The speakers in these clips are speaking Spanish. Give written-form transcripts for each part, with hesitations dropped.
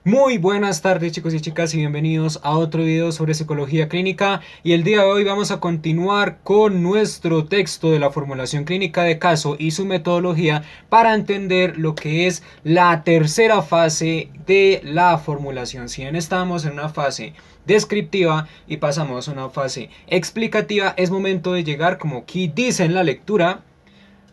Muy buenas tardes chicos y chicas y bienvenidos a otro video sobre psicología clínica, y el día de hoy vamos a continuar con nuestro texto de la formulación clínica de caso y su metodología para entender lo que es la tercera fase de la formulación. Si bien estábamos en una fase descriptiva y pasamos a una fase explicativa, es momento de llegar, como aquí dice en la lectura,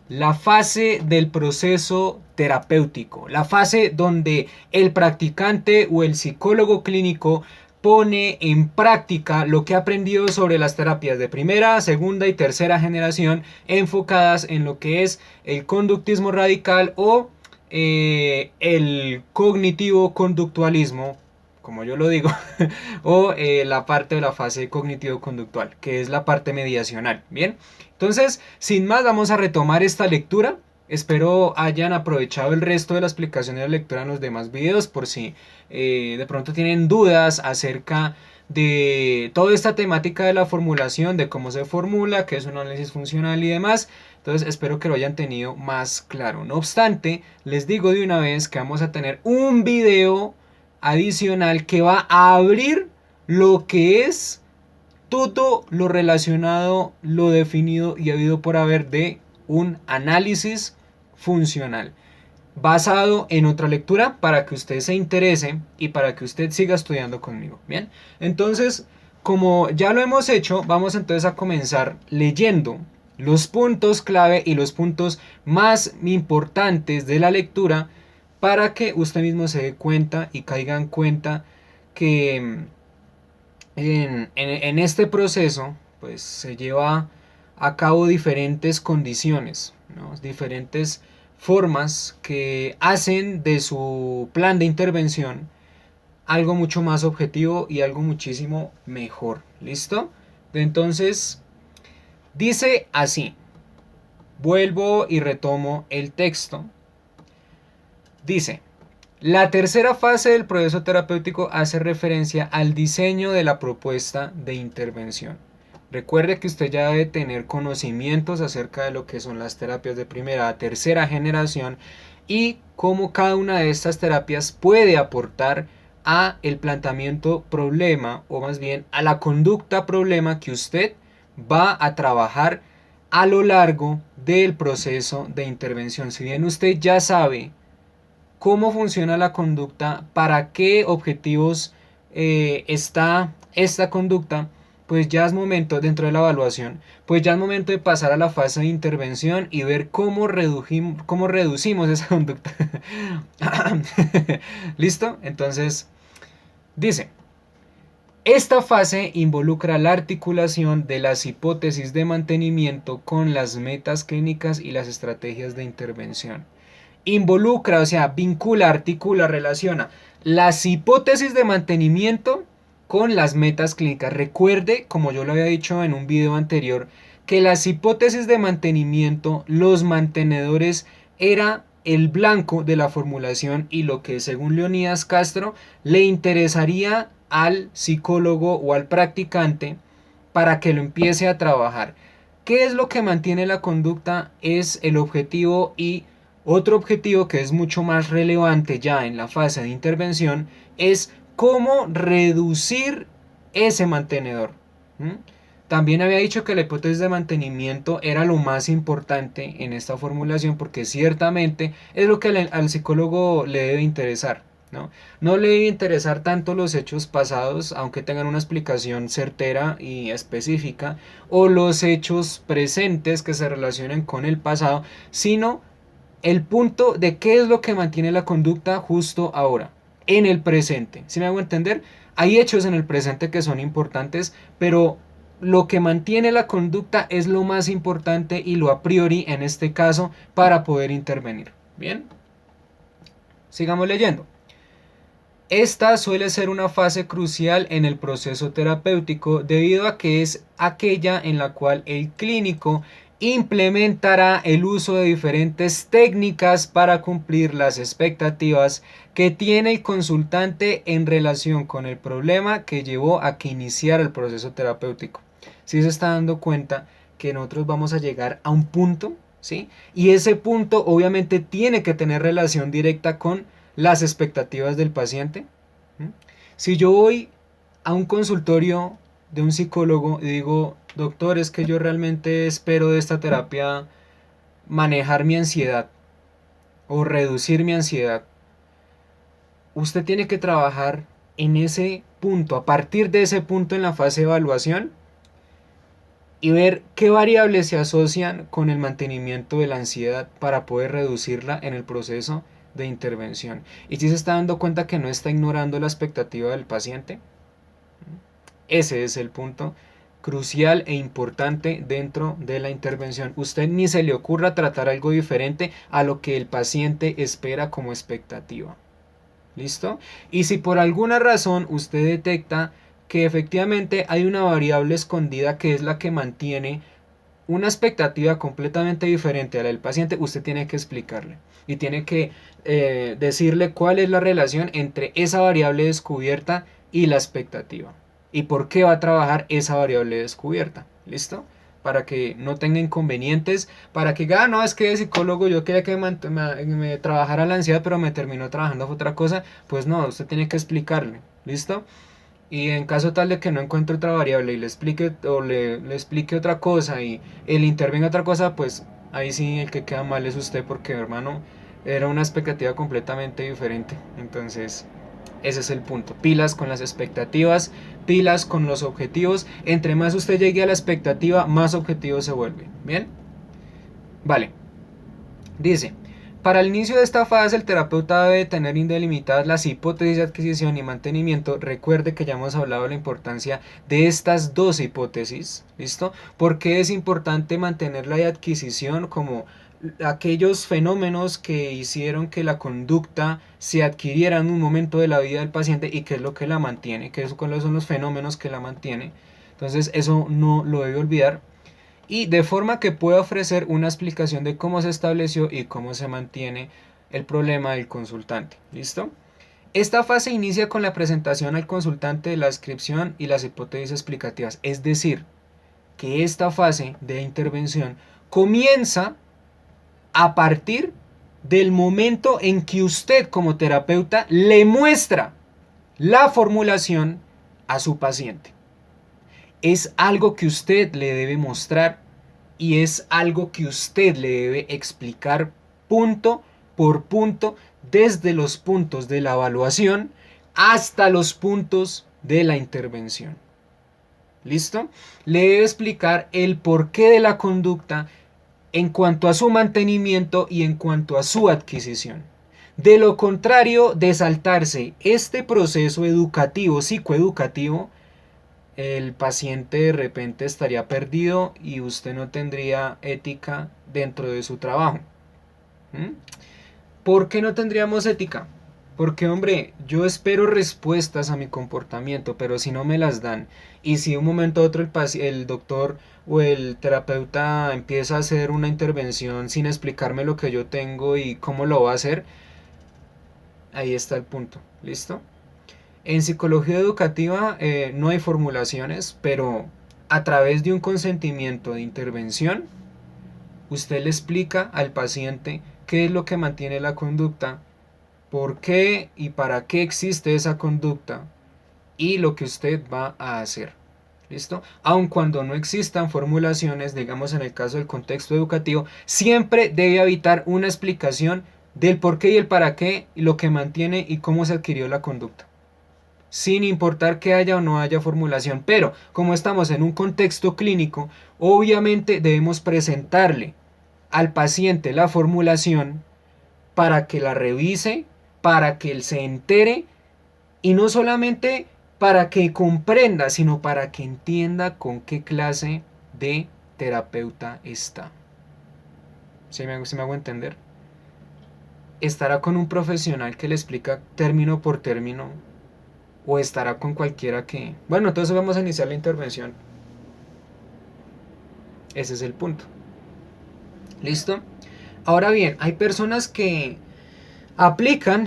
la fase del proceso terapéutico, la fase donde el practicante o el psicólogo clínico pone en práctica lo que ha aprendido sobre las terapias de primera, segunda y tercera generación enfocadas en lo que es el conductismo radical o el cognitivo conductualismo, como yo lo digo, o la parte de la fase cognitivo-conductual, que es la parte mediacional. Bien, entonces, sin más, vamos a retomar esta lectura. Espero hayan aprovechado el resto de la explicación de la lectura en los demás videos, por si de pronto tienen dudas acerca de toda esta temática de la formulación, de cómo se formula, qué es un análisis funcional y demás. Entonces espero que lo hayan tenido más claro. No obstante, les digo de una vez que vamos a tener un video adicional que va a abrir lo que es todo lo relacionado, lo definido y habido por haber de un análisis funcional, basado en otra lectura para que usted se interese y para que usted siga estudiando conmigo. Bien, entonces, como ya lo hemos hecho, vamos entonces a comenzar leyendo los puntos clave y los puntos más importantes de la lectura para que usted mismo se dé cuenta y caiga en cuenta que en este proceso pues se lleva a cabo diferentes condiciones, ¿no? Diferentes formas que hacen de su plan de intervención algo mucho más objetivo y algo muchísimo mejor. ¿Listo? Entonces, dice así, vuelvo y retomo el texto. Dice: la tercera fase del proceso terapéutico hace referencia al diseño de la propuesta de intervención. Recuerde que usted ya debe tener conocimientos acerca de lo que son las terapias de primera a tercera generación y cómo cada una de estas terapias puede aportar a el planteamiento problema, o más bien a la conducta problema que usted va a trabajar a lo largo del proceso de intervención. Si bien usted ya sabe cómo funciona la conducta, para qué objetivos está esta conducta, pues ya es momento, dentro de la evaluación, pues ya es momento de pasar a la fase de intervención y ver cómo reducimos esa conducta. ¿Listo? Entonces, dice: esta fase involucra la articulación de las hipótesis de mantenimiento con las metas clínicas y las estrategias de intervención. Involucra, o sea, vincula, articula, relaciona las hipótesis de mantenimiento con las metas clínicas. Recuerde, como yo lo había dicho en un video anterior, que las hipótesis de mantenimiento, los mantenedores, era el blanco de la formulación y lo que, según Leonidas Castro, le interesaría al psicólogo o al practicante para que lo empiece a trabajar. ¿Qué es lo que mantiene la conducta? Es el objetivo, y otro objetivo que es mucho más relevante ya en la fase de intervención es cómo reducir ese mantenedor. También había dicho que la hipótesis de mantenimiento era lo más importante en esta formulación, porque ciertamente es lo que al psicólogo le debe interesar. ¿No? No le debe interesar tanto los hechos pasados, aunque tengan una explicación certera y específica, o los hechos presentes que se relacionen con el pasado, sino el punto de qué es lo que mantiene la conducta justo ahora, en el presente. ¿Sí me hago entender? Hay hechos en el presente que son importantes, pero lo que mantiene la conducta es lo más importante y lo a priori en este caso para poder intervenir. Bien, sigamos leyendo. Esta suele ser una fase crucial en el proceso terapéutico debido a que es aquella en la cual el clínico implementará el uso de diferentes técnicas para cumplir las expectativas que tiene el consultante en relación con el problema que llevó a que iniciara el proceso terapéutico. Si se está dando cuenta que nosotros vamos a llegar a un punto, ¿sí? Y ese punto obviamente tiene que tener relación directa con las expectativas del paciente. ¿Mm? Si yo voy a un consultorio de un psicólogo y digo, doctor, es que yo realmente espero de esta terapia manejar mi ansiedad o reducir mi ansiedad, usted tiene que trabajar en ese punto, a partir de ese punto en la fase de evaluación y ver qué variables se asocian con el mantenimiento de la ansiedad para poder reducirla en el proceso de intervención. Y si se está dando cuenta que no está ignorando la expectativa del paciente, ese es el punto crucial e importante dentro de la intervención. Usted ni se le ocurra tratar algo diferente a lo que el paciente espera como expectativa. ¿Listo? Y si por alguna razón usted detecta que efectivamente hay una variable escondida que es la que mantiene una expectativa completamente diferente a la del paciente, usted tiene que explicarle y tiene que decirle cuál es la relación entre esa variable descubierta y la expectativa y por qué va a trabajar esa variable descubierta. ¿Listo? Para que no tenga inconvenientes, para que no, es que de psicólogo yo quería que me trabajara la ansiedad, pero me terminó trabajando otra cosa. Pues no, usted tiene que explicarle. ¿Listo? Y en caso tal de que no encuentre otra variable y le explique o le explique otra cosa y él intervenga otra cosa, pues ahí sí el que queda mal es usted porque hermano era una expectativa completamente diferente. Entonces ese es el punto. Pilas con las expectativas, pilas con los objetivos. Entre más usted llegue a la expectativa, más objetivo se vuelve. ¿Bien? Vale. Dice, para el inicio de esta fase el terapeuta debe tener indelimitadas las hipótesis de adquisición y mantenimiento. Recuerde que ya hemos hablado de la importancia de estas dos hipótesis, ¿listo? Porque es importante mantener la de adquisición como aquellos fenómenos que hicieron que la conducta se adquiriera en un momento de la vida del paciente y qué es lo que la mantiene, cuáles son los fenómenos que la mantiene. Entonces eso no lo debe olvidar y de forma que pueda ofrecer una explicación de cómo se estableció y cómo se mantiene el problema del consultante. ¿Listo? Esta fase inicia con la presentación al consultante de la descripción y las hipótesis explicativas, es decir, que esta fase de intervención comienza a partir del momento en que usted como terapeuta le muestra la formulación a su paciente. Es algo que usted le debe mostrar y es algo que usted le debe explicar punto por punto desde los puntos de la evaluación hasta los puntos de la intervención. ¿Listo? Le debe explicar el porqué de la conducta en cuanto a su mantenimiento y en cuanto a su adquisición. De lo contrario, de saltarse este proceso educativo, psicoeducativo, el paciente de repente estaría perdido y usted no tendría ética dentro de su trabajo. ¿Mm? ¿Por qué no tendríamos ética? Porque, hombre, yo espero respuestas a mi comportamiento, pero si no me las dan, y si de un momento a otro el doctor o el terapeuta empieza a hacer una intervención sin explicarme lo que yo tengo y cómo lo va a hacer, ahí está el punto. ¿Listo? En psicología educativa no hay formulaciones, pero a través de un consentimiento de intervención, usted le explica al paciente qué es lo que mantiene la conducta, por qué y para qué existe esa conducta y lo que usted va a hacer. ¿Listo? Aun cuando no existan formulaciones, digamos en el caso del contexto educativo, siempre debe habitar una explicación del por qué y el para qué, y lo que mantiene y cómo se adquirió la conducta, sin importar que haya o no haya formulación. Pero como estamos en un contexto clínico, obviamente debemos presentarle al paciente la formulación para que la revise, para que él se entere y no solamente para que comprenda, sino para que entienda con qué clase de terapeuta está. ¿Sí me hago entender? Estará con un profesional que le explica término por término o estará con cualquiera que... Bueno, entonces vamos a iniciar la intervención. Ese es el punto. ¿Listo? Ahora bien, hay personas que Aplican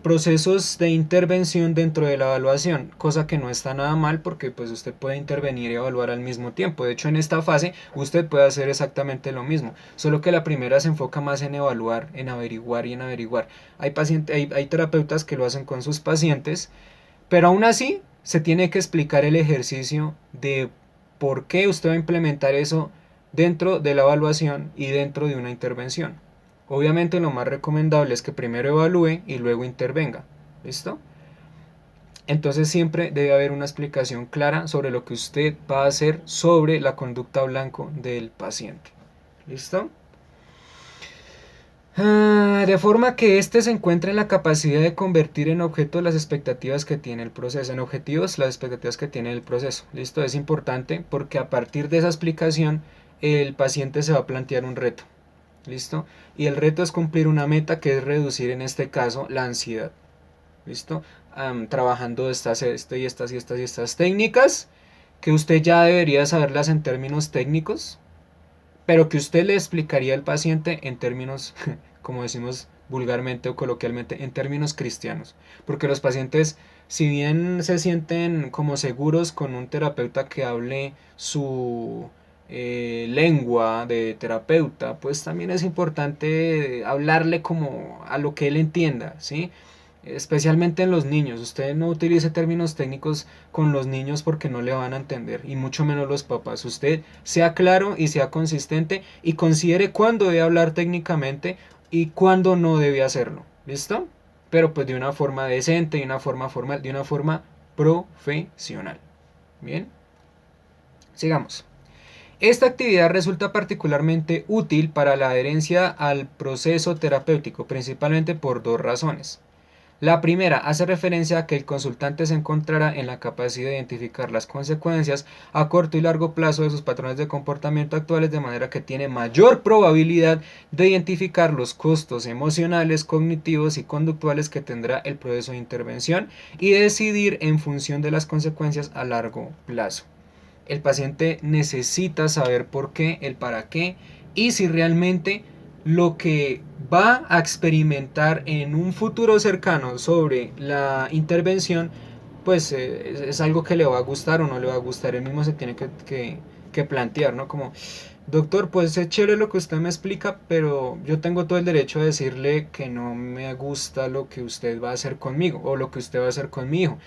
procesos de intervención dentro de la evaluación, cosa que no está nada mal porque pues usted puede intervenir y evaluar al mismo tiempo. De hecho, en esta fase usted puede hacer exactamente lo mismo, solo que la primera se enfoca más en evaluar, en averiguar y en averiguar. Hay terapeutas que lo hacen con sus pacientes, pero aún así se tiene que explicar el ejercicio de por qué usted va a implementar eso dentro de la evaluación y dentro de una intervención. Obviamente lo más recomendable es que primero evalúe y luego intervenga. ¿Listo? Entonces siempre debe haber una explicación clara sobre lo que usted va a hacer sobre la conducta blanco del paciente. ¿Listo? De forma que éste se encuentre en la capacidad de convertir en objetos las expectativas que tiene el proceso, en objetivos las expectativas que tiene el proceso. Listo, es importante porque a partir de esa explicación el paciente se va a plantear un reto. Listo, y el reto es cumplir una meta que es reducir en este caso la ansiedad. Listo, trabajando estas técnicas que usted ya debería saberlas en términos técnicos, pero que usted le explicaría al paciente en términos, como decimos vulgarmente o coloquialmente, en términos cristianos. Porque los pacientes, si bien se sienten como seguros con un terapeuta que hable su lengua de terapeuta, pues también es importante hablarle como a lo que él entienda, ¿sí? Especialmente en los niños. Usted no utilice términos técnicos con los niños porque no le van a entender, y mucho menos los papás. Usted sea claro y sea consistente y considere cuándo debe hablar técnicamente y cuándo no debe hacerlo. ¿Listo? Pero pues de una forma decente, de una forma formal, de una forma profesional. Bien, sigamos. Esta actividad resulta particularmente útil para la adherencia al proceso terapéutico, principalmente por dos razones. La primera hace referencia a que el consultante se encontrará en la capacidad de identificar las consecuencias a corto y largo plazo de sus patrones de comportamiento actuales, de manera que tiene mayor probabilidad de identificar los costos emocionales, cognitivos y conductuales que tendrá el proceso de intervención y decidir en función de las consecuencias a largo plazo. El paciente necesita saber por qué, el para qué y si realmente lo que va a experimentar en un futuro cercano sobre la intervención, pues es algo que le va a gustar o no le va a gustar. Él mismo se tiene que plantear, ¿no? Como, doctor, pues es chévere lo que usted me explica, pero yo tengo todo el derecho a decirle que no me gusta lo que usted va a hacer conmigo o lo que usted va a hacer con mi hijo.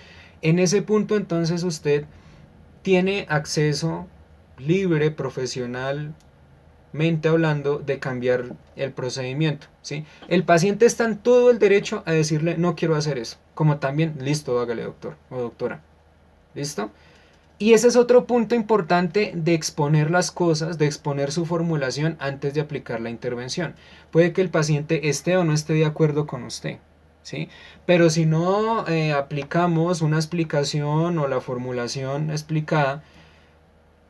En ese punto entonces usted tiene acceso libre, profesionalmente hablando, de cambiar el procedimiento, ¿sí? El paciente está en todo el derecho a decirle no quiero hacer eso, como también listo, hágale doctor o doctora, ¿listo? Y ese es otro punto importante de exponer las cosas, de exponer su formulación antes de aplicar la intervención. Puede que el paciente esté o no esté de acuerdo con usted, ¿sí? Pero si no aplicamos una explicación o la formulación explicada,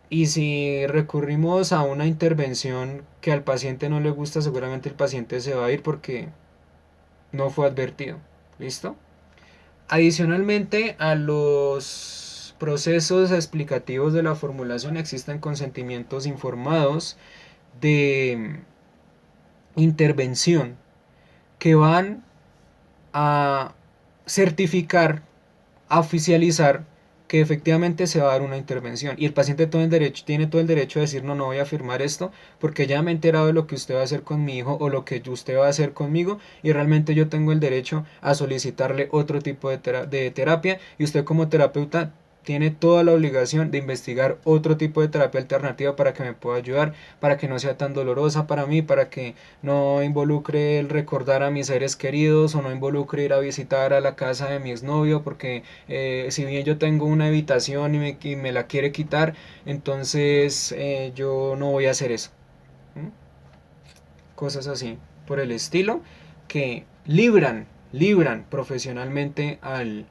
y si recurrimos a una intervención que al paciente no le gusta, seguramente el paciente se va a ir porque no fue advertido. ¿Listo? Adicionalmente a los procesos explicativos de la formulación existen consentimientos informados de intervención que van a certificar, a oficializar que efectivamente se va a dar una intervención, y el paciente tiene todo el derecho de decir no, no voy a firmar esto porque ya me he enterado de lo que usted va a hacer con mi hijo o lo que usted va a hacer conmigo, y realmente yo tengo el derecho a solicitarle otro tipo de terapia, y usted como terapeuta tiene toda la obligación de investigar otro tipo de terapia alternativa para que me pueda ayudar, para que no sea tan dolorosa para mí, para que no involucre el recordar a mis seres queridos, o no involucre ir a visitar a la casa de mi exnovio, porque si bien yo tengo una habitación y me la quiere quitar, entonces yo no voy a hacer eso. ¿Mm? Cosas así por el estilo que libran profesionalmente al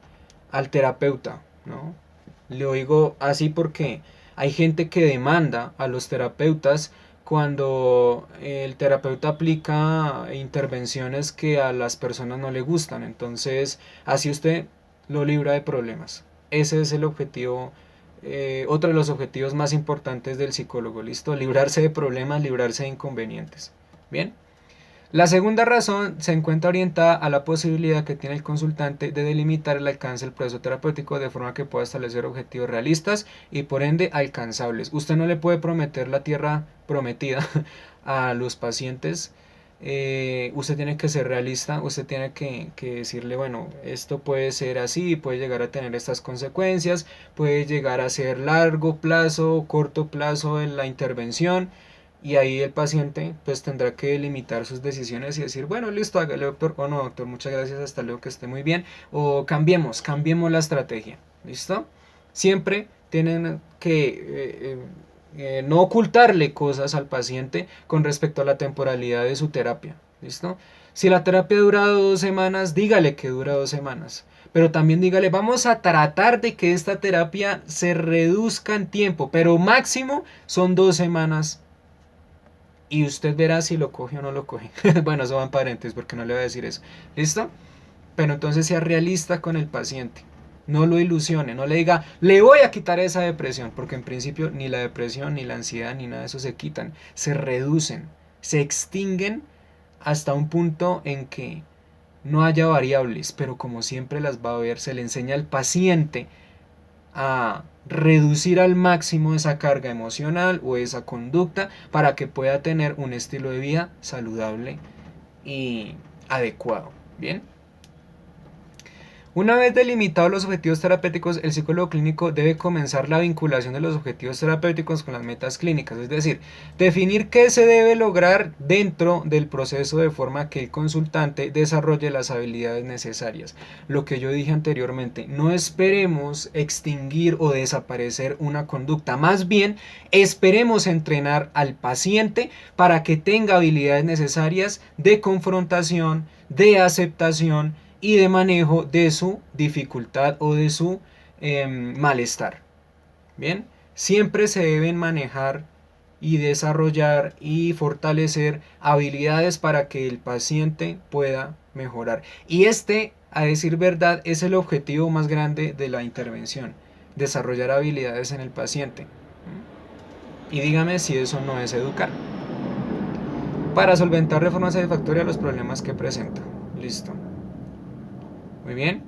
terapeuta, ¿no? Lo digo así porque hay gente que demanda a los terapeutas cuando el terapeuta aplica intervenciones que a las personas no le gustan. Entonces, así usted lo libra de problemas. Ese es el objetivo, otro de los objetivos más importantes del psicólogo. ¿Listo? Librarse de problemas, librarse de inconvenientes. Bien. La segunda razón se encuentra orientada a la posibilidad que tiene el consultante de delimitar el alcance del proceso terapéutico de forma que pueda establecer objetivos realistas y por ende alcanzables. Usted no le puede prometer la tierra prometida a los pacientes. Usted tiene que ser realista, usted tiene que decirle, bueno, esto puede ser así, puede llegar a tener estas consecuencias, puede llegar a ser largo plazo, corto plazo en la intervención, y ahí el paciente pues tendrá que limitar sus decisiones y decir, bueno, listo, hágale doctor, o no doctor, muchas gracias, hasta luego, que esté muy bien, o cambiemos la estrategia, ¿listo? Siempre tienen que no ocultarle cosas al paciente con respecto a la temporalidad de su terapia, ¿listo? Si la terapia dura 2 semanas, dígale que dura 2 semanas. Pero también dígale, vamos a tratar de que esta terapia se reduzca en tiempo, pero máximo son 2 semanas. Y usted verá si lo coge o no lo coge. Bueno, eso va en paréntesis porque no le voy a decir eso. ¿Listo? Pero entonces sea realista con el paciente. No lo ilusione, no le diga, le voy a quitar esa depresión, porque en principio ni la depresión, ni la ansiedad, ni nada de eso se quitan, se reducen, se extinguen hasta un punto en que no haya variables, pero como siempre las va a haber, se le enseña al paciente a reducir al máximo esa carga emocional o esa conducta para que pueda tener un estilo de vida saludable y adecuado. Bien. Una vez delimitados los objetivos terapéuticos, el psicólogo clínico debe comenzar la vinculación de los objetivos terapéuticos con las metas clínicas, es decir, definir qué se debe lograr dentro del proceso de forma que el consultante desarrolle las habilidades necesarias. Lo que yo dije anteriormente, no esperemos extinguir o desaparecer una conducta, más bien esperemos entrenar al paciente para que tenga habilidades necesarias de confrontación, de aceptación y de manejo de su dificultad o de su malestar. Bien, siempre se deben manejar y desarrollar y fortalecer habilidades para que el paciente pueda mejorar. Y este, a decir verdad, es el objetivo más grande de la intervención, desarrollar habilidades en el paciente. Y dígame si eso no es educar. Para solventar de forma satisfactoria los problemas que presenta. Listo. Muy bien.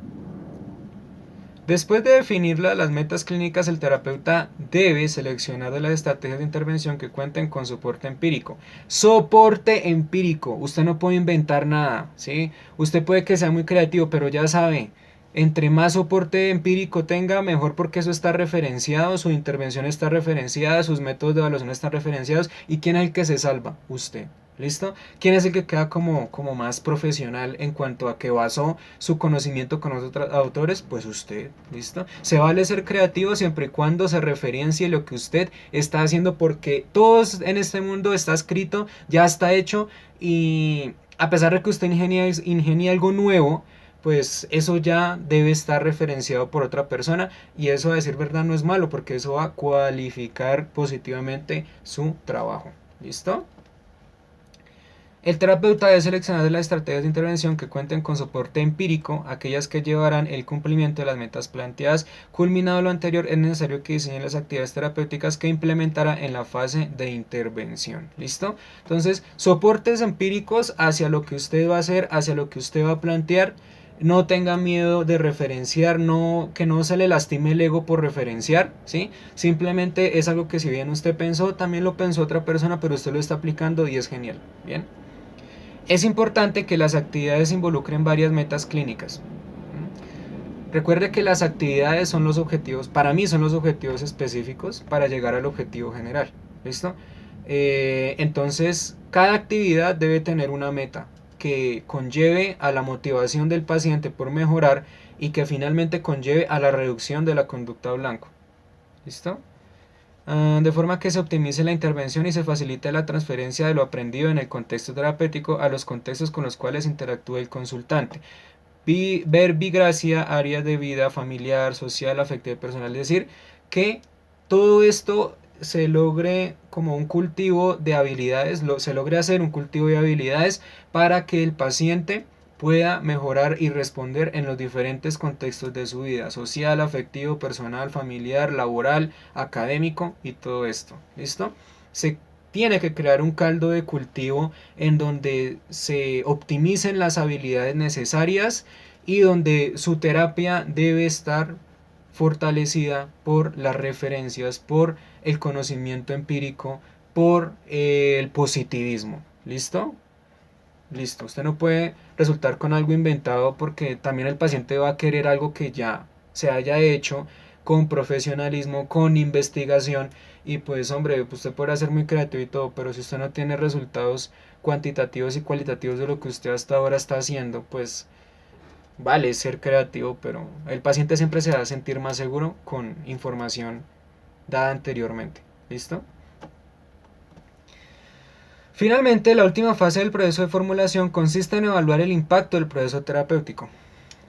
Después de definir las metas clínicas, el terapeuta debe seleccionar de las estrategias de intervención que cuenten con soporte empírico. Soporte empírico. Usted no puede inventar nada, ¿sí? Usted puede que sea muy creativo, pero ya sabe, entre más soporte empírico tenga, mejor, porque eso está referenciado, su intervención está referenciada, sus métodos de evaluación están referenciados. ¿Y quién es el que se salva? Usted. ¿Listo? ¿Quién es el que queda como más profesional en cuanto a que basó su conocimiento con otros autores? Pues usted, ¿listo? Se vale ser creativo siempre y cuando se referencie lo que usted está haciendo, porque todo en este mundo está escrito, ya está hecho, y a pesar de que usted ingenia algo nuevo, pues eso ya debe estar referenciado por otra persona, y eso, a decir verdad, no es malo, porque eso va a cualificar positivamente su trabajo. ¿Listo? El terapeuta debe seleccionar de las estrategias de intervención que cuenten con soporte empírico, aquellas que llevarán el cumplimiento de las metas planteadas. Culminado lo anterior, es necesario que diseñe las actividades terapéuticas que implementará en la fase de intervención. ¿Listo? Entonces, soportes empíricos hacia lo que usted va a hacer, hacia lo que usted va a plantear. No tenga miedo de referenciar, no, que no se le lastime el ego por referenciar, ¿sí? Simplemente es algo que, si bien usted pensó, también lo pensó otra persona, pero usted lo está aplicando y es genial. Bien. Es importante que las actividades involucren varias metas clínicas. Recuerde que las actividades son los objetivos, para mí son los objetivos específicos para llegar al objetivo general. ¿Listo? Entonces, cada actividad debe tener una meta que conlleve a la motivación del paciente por mejorar y que finalmente conlleve a la reducción de la conducta blanco. ¿Listo? De forma que se optimice la intervención y se facilite la transferencia de lo aprendido en el contexto terapéutico a los contextos con los cuales interactúa el consultante. Verbigracia, áreas de vida familiar, social, afectiva y personal. Es decir, que todo esto se logre como un cultivo de habilidades, se logre hacer un cultivo de habilidades para que el paciente pueda mejorar y responder en los diferentes contextos de su vida, social, afectivo, personal, familiar, laboral, académico y todo esto. ¿Listo? Se tiene que crear un caldo de cultivo en donde se optimicen las habilidades necesarias y donde su terapia debe estar fortalecida por las referencias, por el conocimiento empírico, por el positivismo. ¿Listo? Listo. Usted no puede resultar con algo inventado porque también el paciente va a querer algo que ya se haya hecho con profesionalismo, con investigación y pues hombre, usted podrá ser muy creativo y todo, pero si usted no tiene resultados cuantitativos y cualitativos de lo que usted hasta ahora está haciendo, pues vale ser creativo, pero el paciente siempre se va a sentir más seguro con información dada anteriormente. ¿Listo? Finalmente, la última fase del proceso de formulación consiste en evaluar el impacto del proceso terapéutico.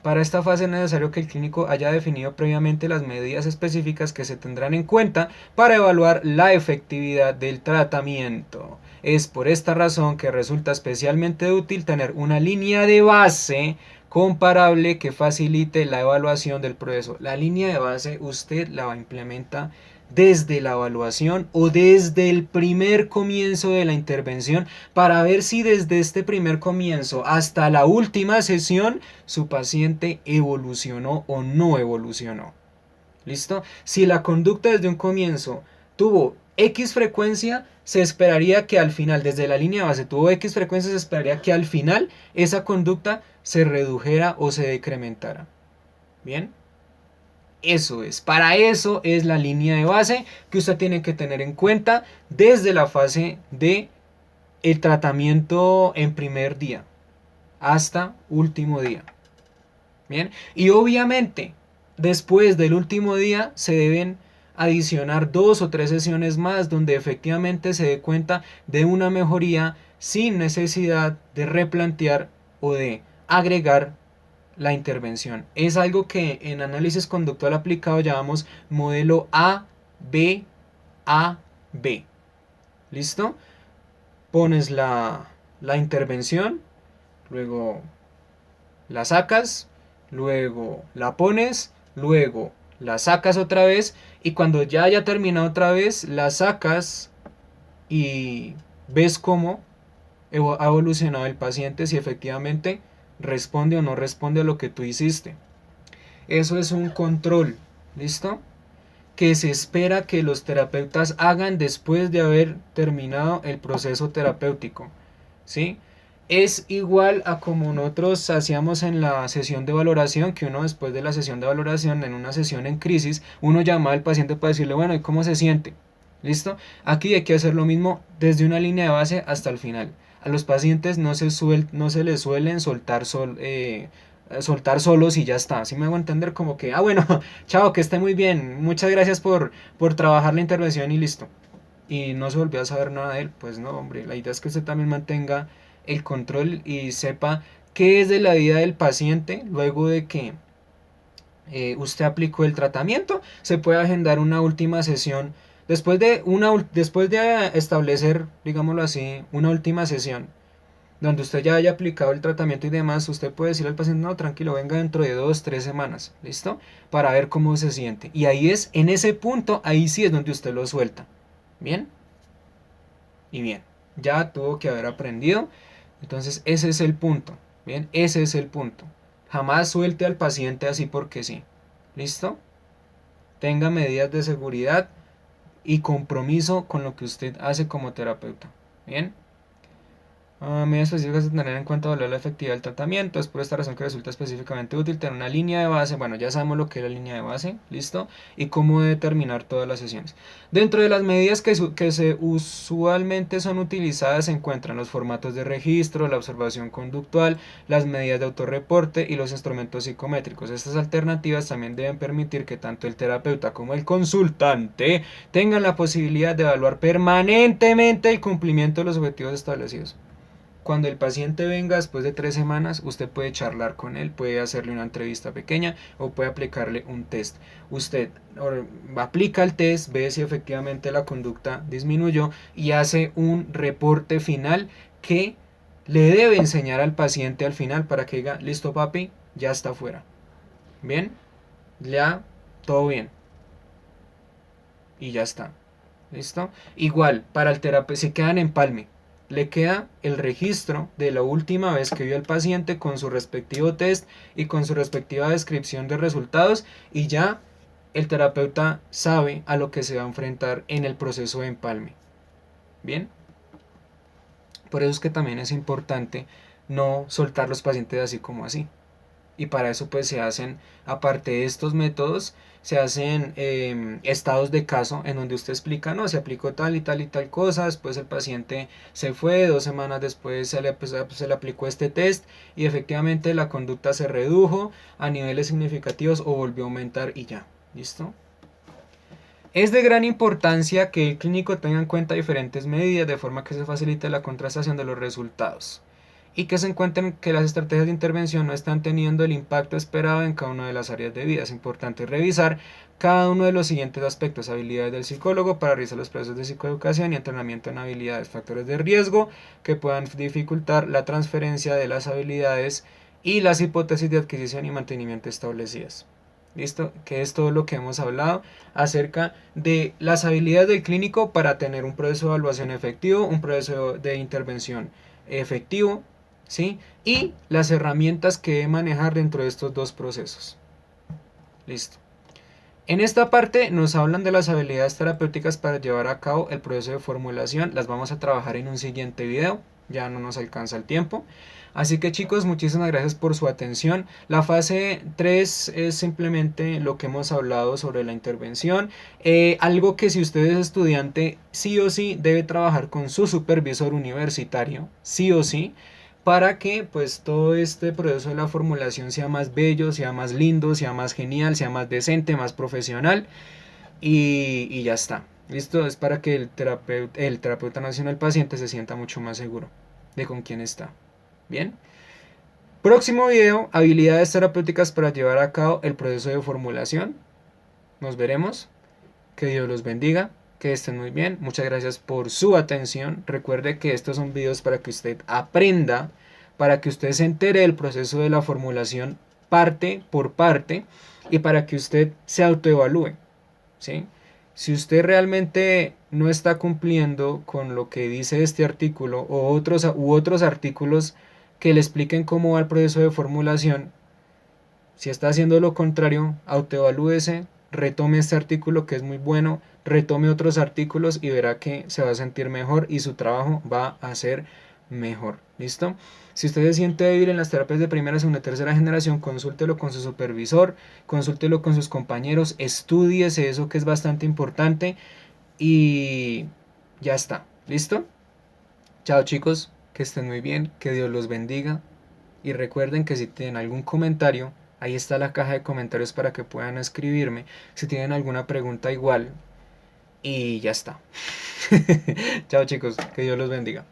Para esta fase es necesario que el clínico haya definido previamente las medidas específicas que se tendrán en cuenta para evaluar la efectividad del tratamiento. Es por esta razón que resulta especialmente útil tener una línea de base comparable que facilite la evaluación del proceso. La línea de base usted la implementa desde la evaluación o desde el primer comienzo de la intervención para ver si desde este primer comienzo hasta la última sesión su paciente evolucionó o no evolucionó. ¿Listo? Si la conducta desde un comienzo tuvo X frecuencia, se esperaría que al final, desde la línea base tuvo X frecuencia, se esperaría que al final esa conducta se redujera o se decrementara. ¿Bien? Eso es, para eso es la línea de base que usted tiene que tener en cuenta desde la fase de el tratamiento en primer día hasta último día. Bien, y obviamente después del último día se deben adicionar 2 o 3 sesiones más donde efectivamente se dé cuenta de una mejoría sin necesidad de replantear o de agregar la intervención. Es algo que en análisis conductual aplicado llamamos modelo A, B, A, B. ¿Listo? Pones la intervención, luego la sacas, luego la pones, luego la sacas otra vez y cuando ya haya terminado otra vez, la sacas y ves cómo ha evolucionado el paciente, si efectivamente responde o no responde a lo que tú hiciste. Eso es un control, ¿listo? Que se espera que los terapeutas hagan después de haber terminado el proceso terapéutico, ¿sí? Es igual a como nosotros hacíamos en la sesión de valoración, que uno después de la sesión de valoración, en una sesión en crisis, uno llamaba al paciente para decirle, bueno, ¿y cómo se siente? ¿Listo? Aquí hay que hacer lo mismo desde una línea de base hasta el final. A los pacientes no se les suelen soltar solos y ya está. Así me hago entender como que, bueno, chao, que esté muy bien, muchas gracias por trabajar la intervención y listo. Y no se volvió a saber nada de él. Pues no, hombre, la idea es que usted también mantenga el control y sepa qué es de la vida del paciente luego de que usted aplicó el tratamiento. Se puede agendar una última sesión después de establecer, digámoslo así, una última sesión donde usted ya haya aplicado el tratamiento y demás. Usted puede decirle al paciente, no, tranquilo, venga dentro de 2, 3 semanas, ¿listo? Para ver cómo se siente. Y ahí es, en ese punto, ahí sí es donde usted lo suelta. ¿Bien? Y bien, ya tuvo que haber aprendido. Entonces ese es el punto. Bien, ese es el punto. Jamás suelte al paciente así porque sí. ¿Listo? Tenga medidas de seguridad y compromiso con lo que usted hace como terapeuta. Bien. Medidas específicas de tener en cuenta valorar la efectividad del tratamiento. Es por esta razón que resulta específicamente útil tener una línea de base. Bueno, ya sabemos lo que es la línea de base, listo, y cómo determinar todas las sesiones. Dentro de las medidas que se usualmente son utilizadas se encuentran los formatos de registro, la observación conductual, las medidas de autorreporte y los instrumentos psicométricos. Estas alternativas también deben permitir que tanto el terapeuta como el consultante tengan la posibilidad de evaluar permanentemente el cumplimiento de los objetivos establecidos. Cuando el paciente venga después de 3 semanas, usted puede charlar con él, puede hacerle una entrevista pequeña o puede aplicarle un test. Usted aplica el test, ve si efectivamente la conducta disminuyó y hace un reporte final que le debe enseñar al paciente al final para que diga, listo papi, ya está fuera. Bien, ya todo bien. Y ya está. ¿Listo? Igual, para el terapeuta, se queda en empalme. Le queda el registro de la última vez que vio al paciente con su respectivo test y con su respectiva descripción de resultados, y ya el terapeuta sabe a lo que se va a enfrentar en el proceso de empalme. Bien, por eso es que también es importante no soltar los pacientes así como así. Y para eso pues se hacen, aparte de estos métodos, se hacen estados de caso en donde usted explica, no, se aplicó tal y tal y tal cosa, después el paciente se fue, 2 semanas después se le aplicó este test y efectivamente la conducta se redujo a niveles significativos o volvió a aumentar y ya, ¿listo? Es de gran importancia que el clínico tenga en cuenta diferentes medidas de forma que se facilite la contrastación de los resultados y que se encuentren que las estrategias de intervención no están teniendo el impacto esperado en cada una de las áreas de vida. Es importante revisar cada uno de los siguientes aspectos: habilidades del psicólogo para realizar los procesos de psicoeducación y entrenamiento en habilidades, factores de riesgo que puedan dificultar la transferencia de las habilidades y las hipótesis de adquisición y mantenimiento establecidas. ¿Listo? Que es todo lo que hemos hablado acerca de las habilidades del clínico para tener un proceso de evaluación efectivo, un proceso de intervención efectivo, ¿sí? Y las herramientas que debe manejar dentro de estos dos procesos. Listo. En esta parte nos hablan de las habilidades terapéuticas para llevar a cabo el proceso de formulación. Las vamos a trabajar en un siguiente video, ya no nos alcanza el tiempo. Así que chicos, muchísimas gracias por su atención. La fase 3 es simplemente lo que hemos hablado sobre la intervención. Algo que si usted es estudiante, sí o sí debe trabajar con su supervisor universitario, sí o sí, para que pues todo este proceso de la formulación sea más bello, sea más lindo, sea más genial, sea más decente, más profesional y ya está. Listo, es para que el terapeuta nacional paciente se sienta mucho más seguro de con quién está. Bien. Próximo video, habilidades terapéuticas para llevar a cabo el proceso de formulación. Nos veremos. Que Dios los bendiga. Que estén muy bien. Muchas gracias por su atención. Recuerde que estos son videos para que usted aprenda, para que usted se entere del proceso de la formulación parte por parte y para que usted se autoevalúe, ¿sí? Si usted realmente no está cumpliendo con lo que dice este artículo u otros artículos que le expliquen cómo va el proceso de formulación, si está haciendo lo contrario, autoevalúese, retome este artículo que es muy bueno, retome otros artículos y verá que se va a sentir mejor y su trabajo va a ser mejor. ¿Listo? Si usted se siente débil en las terapias de primera, segunda y tercera generación, consúltelo con su supervisor, consúltelo con sus compañeros, estúdiese eso que es bastante importante y ya está. ¿Listo? Chao chicos, que estén muy bien, que Dios los bendiga y recuerden que si tienen algún comentario, ahí está la caja de comentarios para que puedan escribirme. Si tienen alguna pregunta igual y ya está. Chao chicos, que Dios los bendiga.